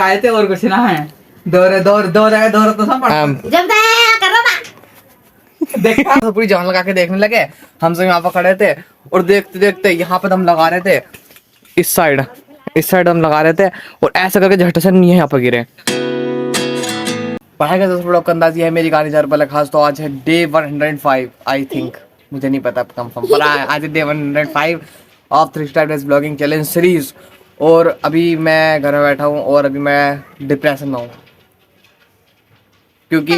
आए थे और कुछ ना है। दौरे तो सब जब कर रहा था देखा तो पूरी जान लगा के देखने लगे। हम सब यहाँ पर खड़े थे और देखते देखते यहाँ पे दम लगा रहे थे। इस साइड हम लगा रहे थे और ऐसा करके झट से नहीं यहाँ पर गिरे। पढ़ाई का 10 ब्लॉक का अंदाज ये है मेरी गाड़ी जर पर खास। तो आज है डे 105 आई थिंक, मुझे नहीं पता कंफर्म, पर आज है day 105 of 3 star days blogging challenge series. और अभी मैं घर में बैठा हूँ और अभी मैं डिप्रेशन में हूँ क्योंकि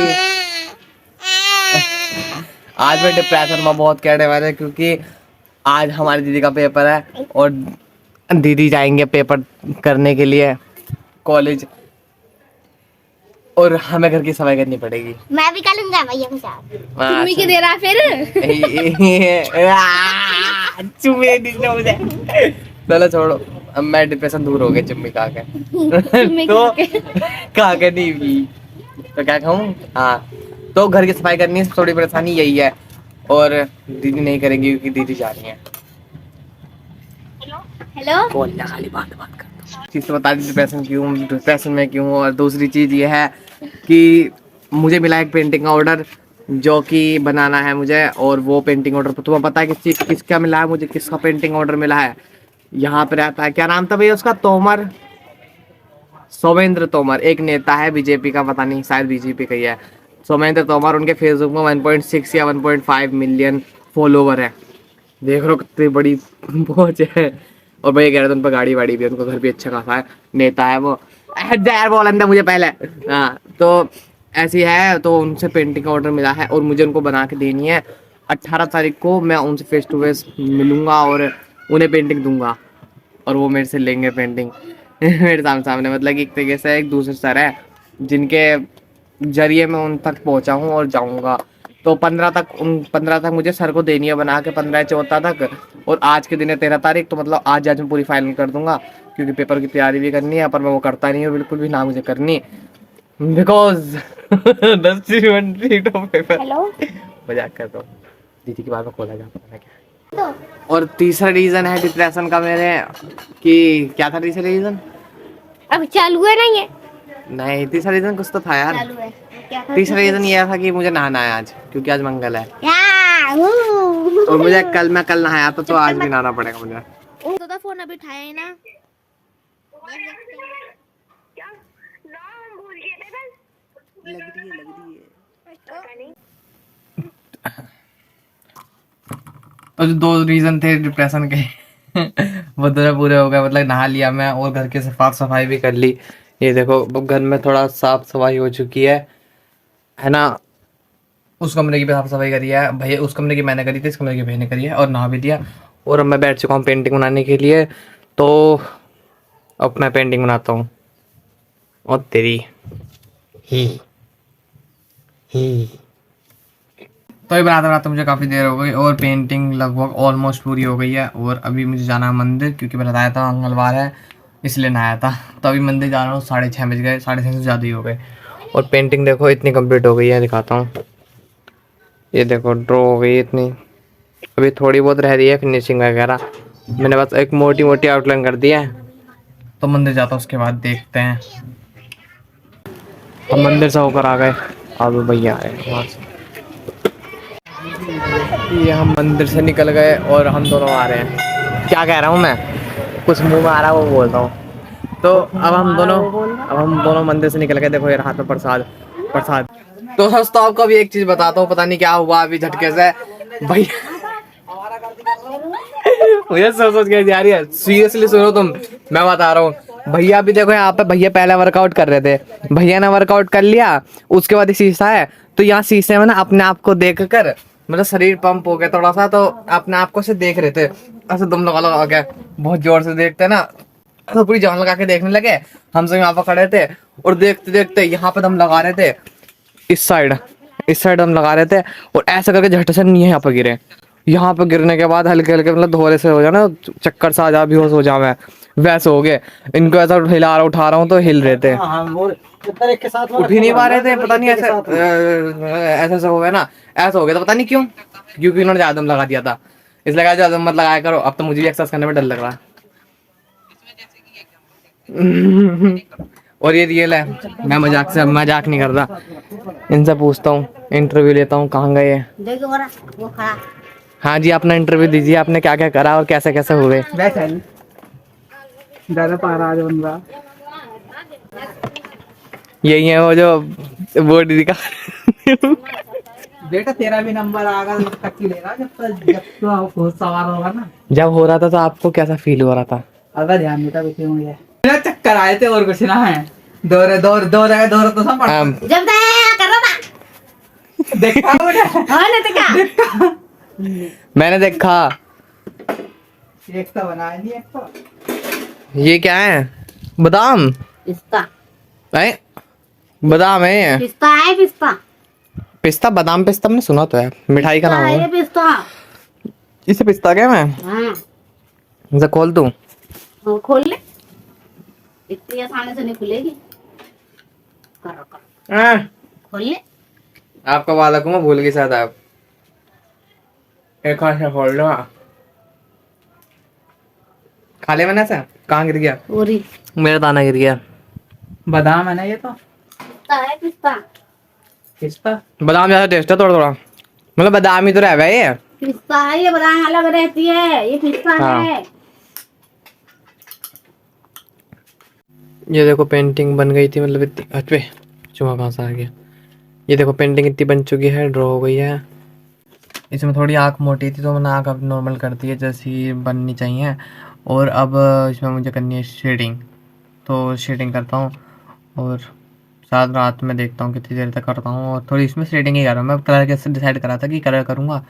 आज मैं डिप्रेशन में बहुत कहने वाले, क्योंकि आज हमारी दीदी का पेपर है और दीदी जाएंगे पेपर करने के लिए कॉलेज और हमें घर की सफाई करनी पड़ेगी। मैं भी करूंगा भैया के साथ। तुम्ही के दे रहा फिर चलो छोड़ो, अब मैं डिप्रेशन दूर हो गया चुम्मी खा के तो खा के नहीं भी तो क्या कहूँ। हाँ, तो घर की सफाई करनी है, थोड़ी परेशानी यही है और दीदी नहीं करेंगी क्योंकि दीदी जा रही है। हेलो कौन खाली बात कर चीज तो बता दी डिप्रेशन में क्यों। और दूसरी चीज ये है कि मुझे मिला एक पेंटिंग का ऑर्डर जो कि बनाना है मुझे। और वो पेंटिंग ऑर्डर तुम्हें पता है किसका मिला है मुझे, किसका पेंटिंग ऑर्डर मिला है। यहाँ पे रहता है, क्या नाम था भैया उसका, तोमर, सोमेंद्र तोमर, एक नेता है बीजेपी का, पता नहीं शायद बीजेपी का ही है, सोमेंद्र तोमर। उनके फेसबुक में 1.6 या 1.5 मिलियन फॉलोवर है। देख रहे हो कितनी बड़ी पहुंच है। और भैया कह रहे थे उन पर गाड़ी वाड़ी भी, उनको घर भी अच्छा खासा है, नेता है वो। बोल अंदर मुझे पहले। हाँ, तो ऐसी है, तो उनसे पेंटिंग का ऑर्डर मिला है और मुझे उनको बना के देनी है। 18 तारीख को मैं उनसे फेस टू फेस मिलूंगा और उन्हें पेंटिंग दूंगा और वो मेरे से लेंगे पेंटिंग मेरे सामने। मतलब कि एक तरीके से एक दूसरे सर है जिनके जरिए मैं उन तक पहुंचा हूँ और जाऊंगा। तो 15 तक मुझे सर को देनी है बना के, 15-14 तक। और आज के दिन है 13 तारीख, तो मतलब आज मैं पूरी फाइनल कर दूंगा क्योंकि पेपर की तैयारी भी करनी है। पर मैं वो करता नहीं हूँ बिल्कुल भी, ना मुझे करनी, बिकॉज 10 पेपर। हेलो मजाक कर रहा हूँ, दीदी की बात में खोला जा पता क्या। और तीसरा रीजन है डिप्रेशन का मेरे, कि क्या था तीसरा रीजन, अब चालू है नहीं है? नहीं, तीसरा रीजन कुछ तो था यार। चालू है क्या था? तीसरा रीजन ये था कि मुझे नहाना है आज क्योंकि आज मंगल है याहू। और मुझे मैं कल नहाया था तो आज भी नहाना पड़ेगा मुझे। तो फोन अभी उठाया है ना? लग रही है तो जो 2 रीजन थे डिप्रेशन के वो दोनों पूरे हो गए। मतलब नहा लिया मैं और घर की साफ सफाई भी कर ली। ये देखो घर में थोड़ा साफ सफाई हो चुकी है ना। उस कमरे की भी साफ सफाई करी है भैया, उस कमरे की मैंने करी थी, इस कमरे की भैया ने करी है और नहा भी दिया। और अब मैं बैठ चुका हूँ पेंटिंग बनाने के लिए। तो अब मैं पेंटिंग बनाता हूँ और तेरी ही तो ये बनाते बनाते मुझे काफ़ी देर हो गई और पेंटिंग लगभग ऑलमोस्ट पूरी हो गई है। और अभी मुझे जाना है मंदिर क्योंकि मैंने बताया था मंगलवार है इसलिए नहाया था। तो अभी मंदिर जा रहा हूँ, 6:30 बज गए, 6:30 से ज़्यादा ही हो गए। और पेंटिंग देखो इतनी कंप्लीट हो गई है, दिखाता हूँ। ये देखो ड्रॉ हो गई इतनी, अभी थोड़ी बहुत रह रही है फिनिशिंग वगैरह। मैंने बस एक मोटी मोटी आउटलाइन कर दी है। तो मंदिर जाता हूँ, उसके बाद देखते हैं। हम मंदिर से होकर आ गए, अब भैया आए वहाँ से। ये हम मंदिर से निकल गए और हम दोनों आ रहे हैं। क्या कह रहा हूँ मैं, कुछ मुंह में आ रहा है वो बोलता हूँ। तो अब हम दोनों मंदिर से निकल गए। देखो यार हाथ में प्रसाद। तो दोस्तों आपको अभी एक चीज बताता हूँ, पता नहीं क्या हुआ अभी झटके से भैया मुझे सोच के जा रही है। सीरियसली सुनो तुम, मैं बता रहा हूँ। भैया अभी देखो यहाँ पे, भैया पहले वर्कआउट कर रहे थे, भैया ने वर्कआउट कर लिया, उसके बाद शीशा है तो यहाँ शीशे में ना अपने आप को देख कर मतलब शरीर पंप हो गया थोड़ा सा। तो अपने आप को से देख रहे थे ऐसे दम लगा के, बहुत जोर से देखते ना, तो पूरी जान लगा के देखने लगे। हम सब यहाँ पर खड़े थे और देखते देखते यहाँ पे दम लगा रहे थे। इस साइड हम लगा रहे थे और ऐसा करके झट से नहीं यहाँ पर गिरे। यहाँ पे गिरने के बाद हल्के हल्के मतलब धोरे से हो जाए ना, चक्कर सा आ जा, बेहोश हो जा मैं, वैसे हो गए। इनको ऐसा हिला रहा उठा रहा हूँ तो हिल रहे थे, उठ ही नहीं पा रहे थे। पता नहीं ऐसा हो गया ना, ऐसा हो गया था पता नहीं क्यों, क्योंकि इन्होंने ज्यादा दम लगा दिया था। इसलिए कहा ज्यादा मत लगाया करो। अब तो मुझे भी एक्सरसाइज करने में डर लग रहा है और ये रियल है, मैं मजाक नहीं कर रहा। इनसे पूछता हूँ, इंटरव्यू लेता हूँ, कहाँ गए हैं। देखो बड़ा वो खड़ा। हाँ जी, अपना इंटरव्यू दीजिए, आपने क्या क्या करा और कैसे कैसे हुए। यही है वो जो बोर्ड दिखा। बेटा तेरा भी नंबर आएगा तब तक ही लेगा, जब तो सवार होगा ना। जब हो रहा था तो आपको कैसा फील हो रहा था? अगर ध्यान देता कुछ मुझे मेरा चक्कर आए थे और कुछ ना है। दौरे तो सब जब कर रहा था देखा हाँ नहीं तो क्या मैंने देखा। एक तो बनाया नहीं, एक तो ये क्या है? बादाम? पिस्ता है? बादाम है ये? पिस्ता है पिस्ता पिस्ता? बादाम पिस्ता मैंने सुना तो है, मिठाई का नाम है ये है। पिस्ता। इसे पिस्ता क्या मैं? हाँ इसे खोल दूं? हाँ, खोल ले, इतनी आसानी से नहीं खुलेगी। करो करो खोल ले। आपका वाला को मैं भूल गई शायद आप। एक हाथ से खोल लो। खा ले मैंने ऐसा? कहाँ गिर गया? पूरी मेरा दाना गिर गया। बादाम है ना ये तो। पिस्ता है पिस्ता। पिस्ता बादाम जैसा टेस्ट है थोड़ा थोड़ा, मतलब बादाम ही तो रह ये। पिस्ता है ये, बादाम अलग रहती है, ये पिस्ता हाँ। है। ये देखो पेंटिंग बन गई थी, मतलब इतनी अचवे चूहा कहाँ से आ गया। ये देखो पेंटिंग इतनी बन चुकी है, ड्रॉ हो गई है। इसमें थोड़ी आँख मोटी थी तो मैंने आँख अब नॉर्मल कर दी है जैसी बननी चाहिए। और अब इसमें मुझे करनी है शेडिंग, तो शेडिंग करता हूँ और साथ रात में देखता हूँ कितनी देर तक करता हूँ। और थोड़ी इसमें शेडिंग ही कर रहा हूँ मैं। कलर कैसे डिसाइड करा था कि कलर करूँगा,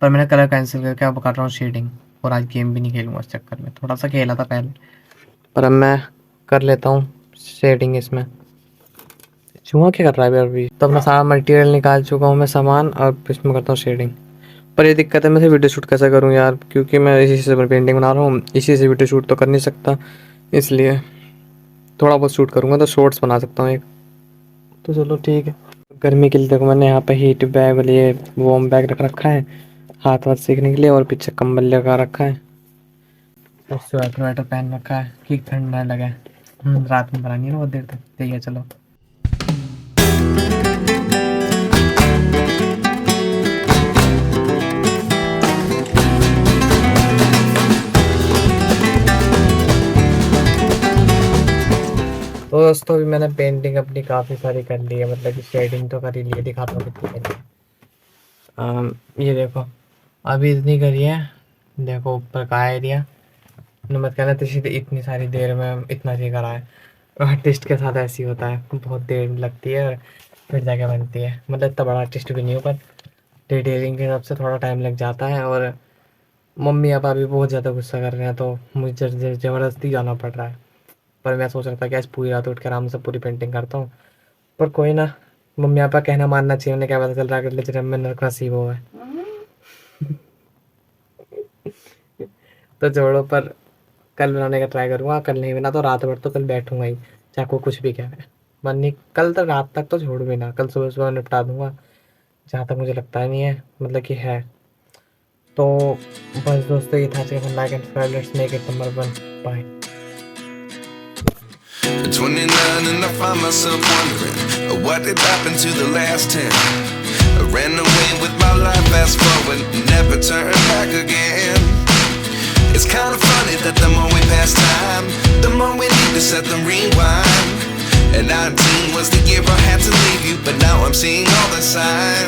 पर मैंने कलर कैंसिल करके अब कर रहा हूँ शेडिंग। और आज गेम भी नहीं खेलूँगा इस चक्कर में, थोड़ा सा खेला था पहले, पर अब मैं कर लेता हूँ शेडिंग इसमें। चूहा क्या कर रहा है अभी? तो अपना सारा मटेरियल निकाल चुका हूँ मैं सामान, और इसमें करता हूँ शेडिंग। पर ये दिक्कत है, मैं से वीडियो शूट कैसे करूँ यार, क्योंकि मैं इसी से पेंटिंग बना रहा हूँ, इसी से वीडियो शूट तो कर नहीं सकता, इसलिए थोड़ा बहुत शूट करूँगा तो शॉर्ट्स बना सकता हूँ एक। तो चलो ठीक है। गर्मी के लिए देखो मैंने यहाँ पे हीट बैग वाली ये वार्म बैग रख रखा है हाथ वाथ सेकने के लिए, और पीछे कंबल लगा रखा है, और स्वेटर वेटर पहन रखा है कि ठंड ना लगे। रात में बनानी है ना बहुत देर तक। ठीक है चलो। तो दोस्तों अभी मैंने पेंटिंग अपनी काफ़ी सारी कर ली है, मतलब कि शेडिंग तो कर ही ली है, दिखाता हूँ कितनी करी है। ये देखो अभी इतनी करी है, देखो ऊपर का एरिया। मत कहना तो इतनी सारी देर में इतना ही करा है। आर्टिस्ट के साथ ऐसी होता है, बहुत देर लगती है फिर जाके बनती है। मतलब इतना बड़ा आर्टिस्ट भी नहीं हो, पर डिटेलिंग के हिसाब से थोड़ा टाइम लग जाता है। और मम्मी पापा भी बहुत ज़्यादा गुस्सा कर रहे हैं, तो मुझे ज़बरदस्ती जाना पड़ रहा है। पर मैं सोच रहा था कि आज पूरी रात उठ कर आराम से पूरी पेंटिंग करता हूँ, पर कोई ना, मम्मी पापा कहना मानना चाहिए। उन्हें क्या पता चल रहा है अगले जन्म में नरक नसीब हुआ है। तो छोड़ो, पर कल बनाने का ट्राई करूँगा। कल नहीं बना तो रात भर तो कल बैठूंगा ही, चाहे कोई कुछ भी कहे। मन नहीं, कल तक रात तक तो छोड़ भी ना, कल सुबह सुबह निपटा दूंगा, जहाँ तक मुझे लगता ही नहीं है, मतलब कि है। तो बस दोस्तों ये था, like and subscribe, let's make it number 1, bye. 29 and I find myself wondering what did happen to the last 10. I ran away with my life, fast forward, never turn back again. It's kind of funny that the more we pass time, the more we need to set them rewind. And 19 was the year I had to leave you, but now I'm seeing all the signs.